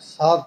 7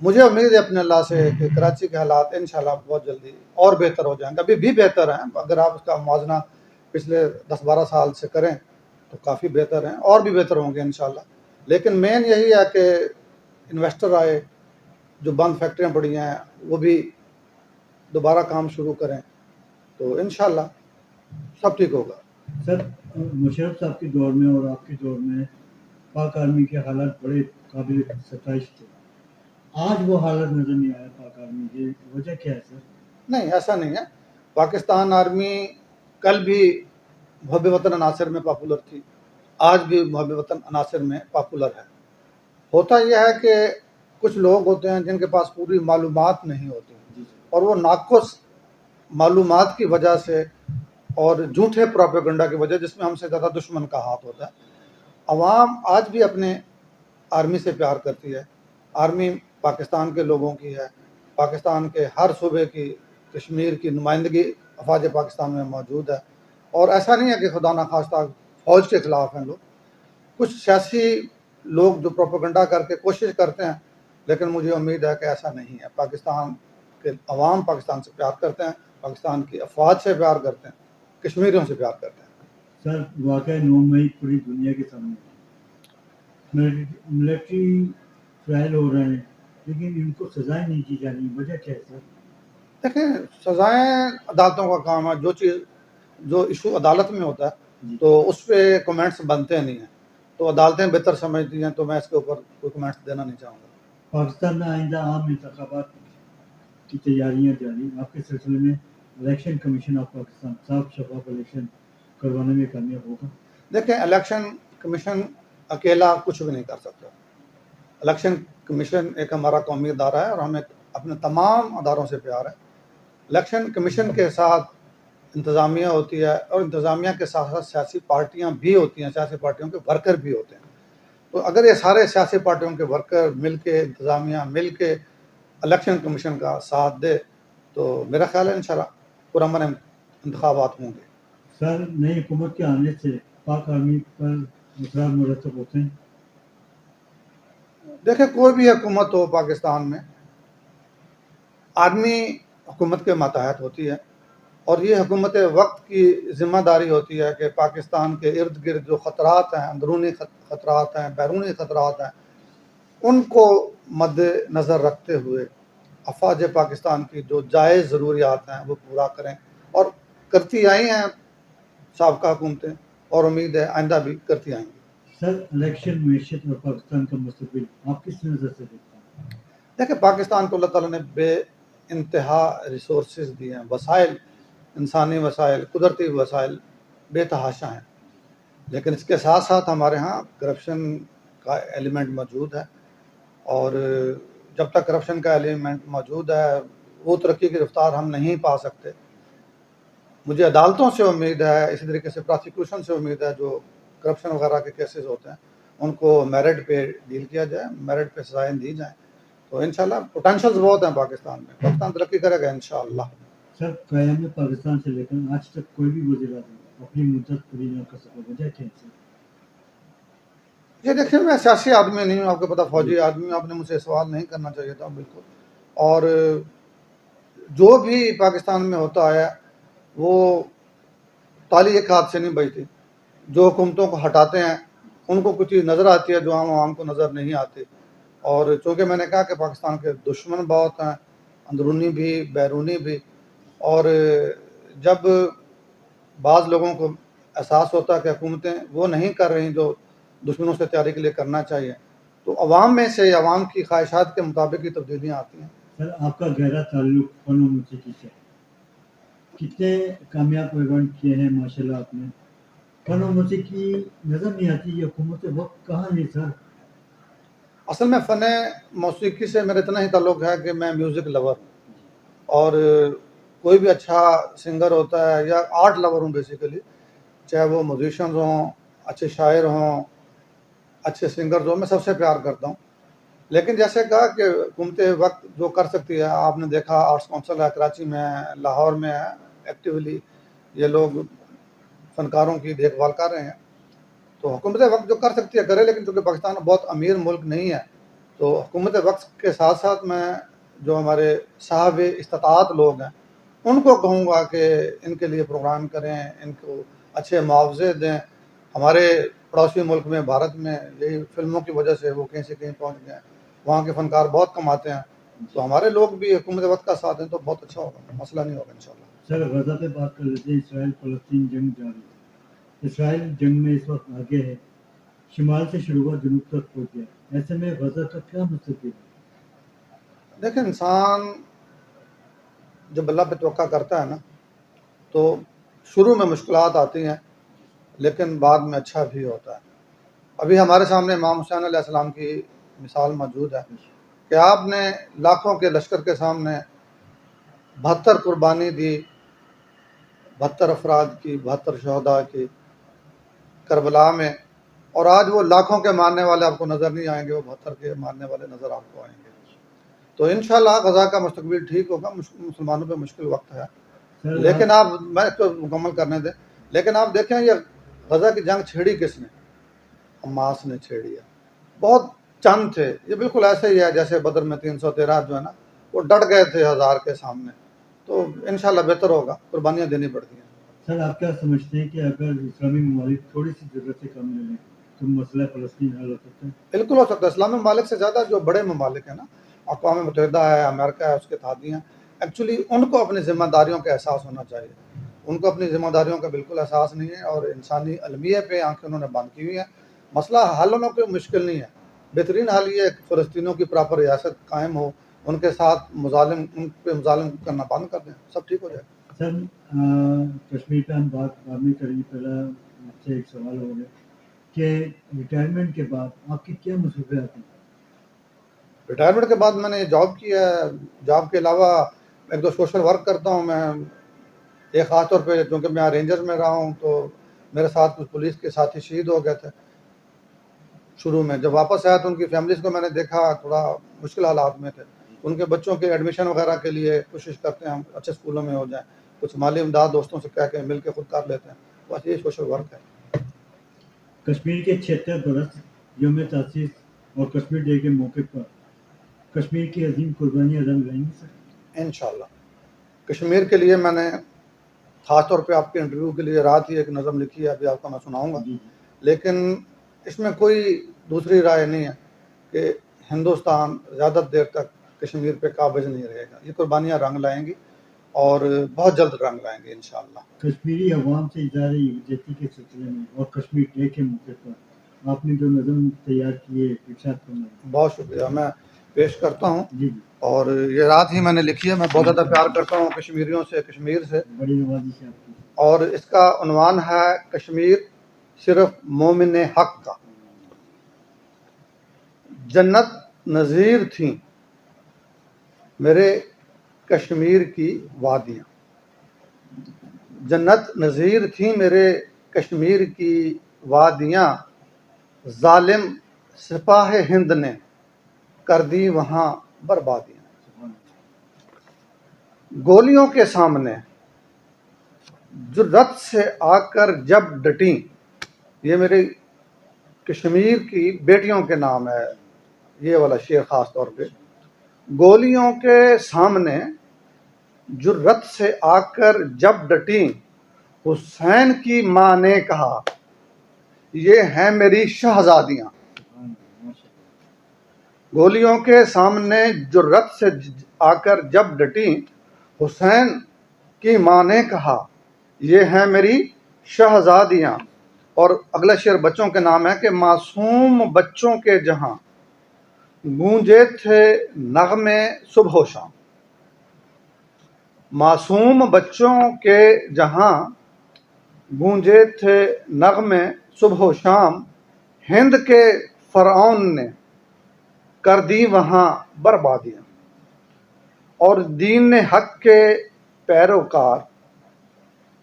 مجھے امید ہے اپنے اللہ سے کہ کراچی کے حالات انشاءاللہ بہت جلدی اور بہتر ہو جائیں گے. ابھی بھی بہتر ہیں، اگر آپ اس کا موازنہ پچھلے 10-12 سال سے کریں تو کافی بہتر ہیں، اور بھی بہتر ہوں گے انشاءاللہ. لیکن مین یہی ہے کہ انویسٹر آئے، جو بند فیکٹریاں پڑی ہیں وہ بھی دوبارہ کام شروع کریں تو انشاءاللہ سب ٹھیک ہوگا. سر مشرف صاحب کے دور میں اور آپ کے دور میں پاک آرمی کے حالات بڑے قابل ستائش تھے. آج وہ حالت نظر نہیں آیا پاک آرمی کی، وجہ کیا ہے سر؟ نہیں، ایسا نہیں ہے. پاکستان آرمی کل بھی محب وطن عناصر میں پاپولر تھی، آج بھی محب وطن عناصر میں پاپولر ہے. ہوتا یہ ہے کہ کچھ لوگ ہوتے ہیں جن کے پاس پوری معلومات نہیں ہوتی، جی اور وہ ناقص معلومات کی وجہ سے اور جھوٹے پروپیگنڈا کی وجہ، جس میں ہم سے زیادہ دشمن کا ہاتھ ہوتا ہے. عوام آج بھی اپنے آرمی سے پیار کرتی ہے. آرمی پاکستان کے لوگوں کی ہے، پاکستان کے ہر صوبے کی، کشمیر کی نمائندگی افواج پاکستان میں موجود ہے. اور ایسا نہیں ہے کہ خدا نخواستہ فوج کے خلاف ہیں لوگ. کچھ سیاسی لوگ جو پروپیگنڈا کر کے کوشش کرتے ہیں، لیکن مجھے امید ہے کہ ایسا نہیں ہے. پاکستان کے عوام پاکستان سے پیار کرتے ہیں، پاکستان کی افواج سے پیار کرتے ہیں، کشمیریوں سے پیار کرتے ہیں. سر واقعہ 9 مئی پوری دنیا کے سامنے ہے. ملٹری ٹرائل ہو رہے ہیں لیکن ان کو سزائیں نہیں دی جا رہی، وجہ کیا ہے سر؟ دیکھیں، سزائیں عدالتوں کا کام ہے. جو ایشو عدالت میں ہوتا ہے جی. تو اس پہ کمنٹس بنتے نہیں ہیں، تو عدالتیں بہتر سمجھتی ہیں، تو میں اس کے اوپر کوئی کمنٹس دینا نہیں چاہوں گا. پاکستان میں آئندہ عام انتخابات کی تیاریاں جاری، آپ کے سلسلے میں الیکشن کمیشن آف پاکستان صاف شفاف الیکشن کروانے میں کامیاب ہوگا؟ دیکھیں، الیکشن کمیشن اکیلا کچھ بھی نہیں کر سکتا. الیکشن کمیشن ایک ہمارا قومی ادارہ ہے اور ہمیں اپنے تمام اداروں سے پیار ہے. الیکشن کمیشن کے ساتھ انتظامیہ ہوتی ہے، اور انتظامیہ کے ساتھ ساتھ سیاسی پارٹیاں بھی ہوتی ہیں، سیاسی پارٹیوں کے ورکر بھی ہوتے ہیں. تو اگر یہ سارے سیاسی پارٹیوں کے ورکر مل کے، انتظامیہ مل کے الیکشن کمیشن کا ساتھ دے تو میرا خیال ہے انشاءاللہ پرامن انتخابات ہوں گے. سر نئی حکومت کے آنے سے پاک آرمی پر اثرات مرتب ہوتے ہیں؟ دیکھیں، کوئی بھی حکومت ہو پاکستان میں، آرمی حکومت کے ماتحت ہوتی ہے، اور یہ حکومت وقت کی ذمہ داری ہوتی ہے کہ پاکستان کے ارد گرد جو خطرات ہیں، اندرونی خطرات ہیں، بیرونی خطرات ہیں، ان کو مد نظر رکھتے ہوئے افواج پاکستان کی جو جائز ضروریات ہیں وہ پورا کریں، اور کرتی آئی ہیں سابقہ حکومتیں، اور امید ہے آئندہ بھی کرتی آئیں گی. سر الیکشن معیشت اور پاکستان کا مستقبل آپ کس نظر سے دیکھتے ہیں؟ دیکھیں، پاکستان کو اللہ تعالیٰ نے بے انتہا ریسورسز دیے ہیں، وسائل، انسانی وسائل، قدرتی وسائل بے تحاشا ہیں. لیکن اس کے ساتھ ساتھ ہمارے ہاں کرپشن کا ایلیمنٹ موجود ہے، اور جب تک کرپشن کا ایلیمنٹ موجود ہے وہ ترقی کی رفتار ہم نہیں پا سکتے. مجھے عدالتوں سے امید ہے، اسی طریقے سے پراسیکیوشن سے امید ہے، جو کرپشن وغیرہ کے کیسز ہوتے ہیں ان کو میرٹ پہ ڈیل کیا جائے، میرٹ پہ سزائیں دی جائیں. تو انشاءاللہ پوٹینشلز بہت ہیں پاکستان میں، پاکستان ترقی کرے گا انشاءاللہ. سر قیام پاکستان سے لے کر آج تک کوئی بھی وزیر اعظم اپنی مدت پوری نہ کر سکا، وجہ کیا ہے سر؟ یہ دیکھیں، میں سیاسی آدمی نہیں ہوں، آپ کو پتہ فوجی آدمی ہوں، آپ نے مجھ سے سوال نہیں کرنا چاہیے تھا بالکل. اور جو بھی پاکستان میں ہوتا ہے وہ تالی ایک ہاتھ سے نہیں بجتی. جو حکومتوں کو ہٹاتے ہیں ان کو کچھ چیز نظر آتی ہے جو عوام کو نظر نہیں آتی. اور چونکہ میں نے کہا کہ پاکستان کے دشمن بہت ہیں، اندرونی بھی بیرونی بھی، اور جب بعض لوگوں کو احساس ہوتا ہے کہ حکومتیں وہ نہیں کر رہی جو دشمنوں سے تیاری کے لیے کرنا چاہیے، تو عوام میں سے عوام کی خواہشات کے مطابق ہی تبدیلیاں آتی ہیں. سر آپ کا گہرا تعلق فن و موسیقی سے، کتنے کامیاب ایونٹ کیے ہیں ماشاءاللہ آپ نے. فن و موسیقی نظر نہیں آتی، یہ حکومت وقت کہاں ہے سر؟ اصل میں فن موسیقی سے میرا اتنا ہی تعلق ہے کہ میں میوزک لور ہوں، اور کوئی بھی اچھا سنگر ہوتا ہے یا آرٹ لور ہوں بیسیکلی، چاہے وہ میوزیشنز ہوں، اچھے شاعر ہوں، اچھے سنگرز ہوں، میں سب سے پیار کرتا ہوں. لیکن جیسے کہا کہ حکومت وقت جو کر سکتی ہے، آپ نے دیکھا آرٹس کونسل ہے کراچی میں ہے، لاہور میں ہے، ایکٹیولی یہ لوگ فنکاروں کی دیکھ بھال کر رہے ہیں. تو حکومت وقت جو کر سکتی ہے کرے، لیکن چونکہ پاکستان بہت امیر ملک نہیں ہے تو حکومت وقت کے ساتھ ساتھ میں جو ہمارے صاحب استطاعت لوگ ہیں ان کو کہوں گا کہ ان کے لیے پروگرام کریں، ان کو اچھے معاوضے دیں. ہمارے پڑوسی ملک میں بھارت میں یہی فلموں کی وجہ سے وہ کہیں سے کہیں پہنچ گئے ہیں، وہاں کے فنکار بہت کماتے ہیں. تو ہمارے لوگ بھی حکومت وقت کا ساتھ دیں تو بہت اچھا ہوگا، مسئلہ نہیں ہوگا انشاءاللہ. سر غزہ پہ بات کر لیتے ہیں. اسرائیل فلسطین جنگ جاری ہے. اسرائیل جنگ میں اس وقت آگے ہے، شمال سے شروع ہوا جنوب تک پہنچ گیا. ایسے میں غزہ کا کیا مستقبل ہے؟ دیکھیں، انسان جب اللہ پہ توقع کرتا ہے نا تو شروع میں مشکلات آتی ہیں لیکن بعد میں اچھا بھی ہوتا ہے. ابھی ہمارے سامنے امام حسین علیہ السلام کی مثال موجود ہے کہ آپ نے لاکھوں کے لشکر کے سامنے 72 قربانی دی، 72 افراد کی، 72 شہداء کی کربلا میں، اور آج وہ لاکھوں کے مارنے والے آپ کو نظر نہیں آئیں گے، وہ 72 کے مارنے والے نظر آپ کو آئیں گے. تو انشاءاللہ غزہ کا مستقبل ٹھیک ہوگا. مسلمانوں پہ مشکل وقت ہے لیکن آپ میں اس کو مکمل کرنے دیں. لیکن آپ دیکھیں یہ غزہ کی جنگ چھیڑی کس نے؟ حماس نے چھیڑی ہے. بہت چند تھے، یہ بالکل ایسے ہی ہے جیسے بدر میں 313 جو ہے نا وہ ڈٹ گئے تھے 1000 کے سامنے. تو انشاءاللہ بہتر ہوگا، قربانیاں دینی پڑتی ہیں. سر آپ کیا سمجھتے ہیں کہ اگر اسلامی ممالک تھوڑی سی ضرورت سے کم لے لیں تو مسئلہ فلسطین حل ہو سکتا ہے؟ بالکل ہو سکتا ہے. اسلامی ممالک سے زیادہ جو بڑے ممالک ہیں نا، اقوام متحدہ ہے، امریکہ ہے، اس کے اتحادی ہیں، ایکچولی ان کو اپنی ذمہ داریوں کا احساس ہونا چاہیے. ان کو اپنی ذمہ داریوں کا بالکل احساس نہیں ہے اور انسانی المیہ پہ آنکھیں انہوں نے بند کی ہوئی ہیں. مسئلہ حل ہونا کوئی مشکل نہیں ہے. بہترین حل یہ ہے کہ فلسطینیوں کی پراپر ریاست قائم ہو، ان کے ساتھ ان پہ مظالم کرنا بند کر دیں، سب ٹھیک ہو جائے. سر کشمیر پہ ہم بات بعد میں کریں گے. پہلا آپ سے ایک سوال ہو گیا کہ ریٹائرمنٹ کے بعد آپ کی کیا مصروفیات ہیں؟ ریٹائرمنٹ کے بعد میں نے جاب کی ہے. جاب کے علاوہ ایک دو سوشل ورک کرتا ہوں میں. ایک خاص طور پہ چونکہ میں رینجر میں رہا ہوں تو میرے ساتھ کچھ پولیس کے ساتھی شہید ہو گئے تھے شروع میں. جب واپس آیا تو ان کی فیملیز کو میں نے دیکھا تھوڑا مشکل حالات میں تھے. ان کے بچوں کے ایڈمیشن وغیرہ کے لیے کوشش کرتے ہیں ہم اچھے اسکولوں میں ہو جائیں. کچھ مالی امداد دوستوں سے کہہ کے مل کے خود کر لیتے ہیں. بس یہ سوشل ورک ہے. کشمیر کے 76 برس یوم تاسیس اور کشمیر ڈے کے موقع پر کشمیر کی عظیم قربانیاں رنگ لائیں گی سر؟ انشاءاللہ. کشمیر کے لیے میں نے خاص طور پہ آپ کے انٹرویو کے لیے رات ہی ایک نظم لکھی ہے، ابھی آپ کا میں سناؤں گا. لیکن اس میں کوئی دوسری رائے نہیں ہے کہ ہندوستان زیادہ دیر تک کشمیر پہ قابض نہیں رہے گا. یہ قربانیاں رنگ لائیں گی اور بہت جلد رنگ لائیں گے انشاءاللہ. کشمیری عوام سے اظہار یکجہتی کے سلسلے میں اور کشمیر ڈے کے موقع پر آپ نے جو نظم تیار کی ہے ارشاد فرمائیں. بہت شکریہ، میں پیش کرتا ہوں. جی اور یہ رات ہی میں نے لکھی ہے. میں بہت زیادہ پیار کرتا ہوں کشمیریوں سے، کشمیر سے. بڑی نوازی سے آپ کی. اور اس کا عنوان ہے کشمیر صرف مومن حق کا. جنت نظیر تھیں میرے کشمیر کی وادیاں، جنت نظیر تھیں میرے کشمیر کی وادیاں، ظالم سپاہ ہند نے کر دی وہاں بربادیاں. گولیوں کے سامنے جرأت سے آ کر جب ڈٹیں، یہ میری کشمیر کی بیٹیوں کے نام ہے یہ والا شعر خاص طور پہ. گولیوں کے سامنے جرأت سے آ کر جب ڈٹیں، حسین کی ماں نے کہا یہ ہیں میری شہزادیاں. گولیوں کے سامنے جرأت سے آ کر جب ڈٹیں، حسین کی ماں نے کہا یہ ہیں میری شہزادیاں. اور اگلا شعر بچوں کے نام ہے کہ معصوم بچوں کے جہاں گونجے تھے نغمے صبح و شام. معصوم بچوں کے جہاں گونجے تھے نغمے صبح و شام، ہند کے فرعون نے کر دی وہاں بربادیاں. اور دین حق کے پیروکار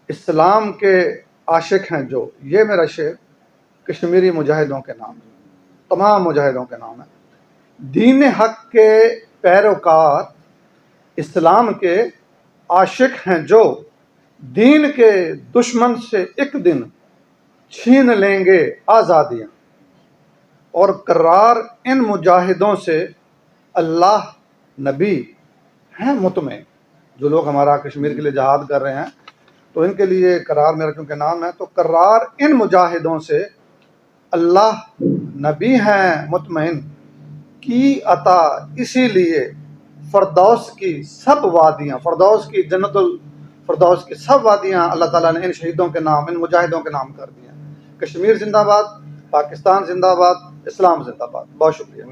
اسلام کے عاشق ہیں جو، یہ میرا شعر کشمیری مجاہدوں کے نام ہے، تمام مجاہدوں کے نام ہے. دین حق کے پیروکار اسلام کے عاشق ہیں جو، دین کے دشمن سے ایک دن چھین لیں گے آزادیاں. اور قرار ان مجاہدوں سے اللہ نبی ہیں مطمئن. جو لوگ ہمارا کشمیر کے لیے جہاد کر رہے ہیں تو ان کے لیے قرار میرا چونکہ نام ہے، تو قرار ان مجاہدوں سے اللہ نبی ہیں مطمئن کی عطا، اسی لیے فردوس کی سب وادیاں، فردوس کی جنت الفردوس کی سب وادیاں اللہ تعالیٰ نے ان شہیدوں کے نام، ان مجاہدوں کے نام کر دی ہیں. کشمیر زندہ باد، پاکستان زندہ باد، اسلام زندہ باد. بہت شکریہ.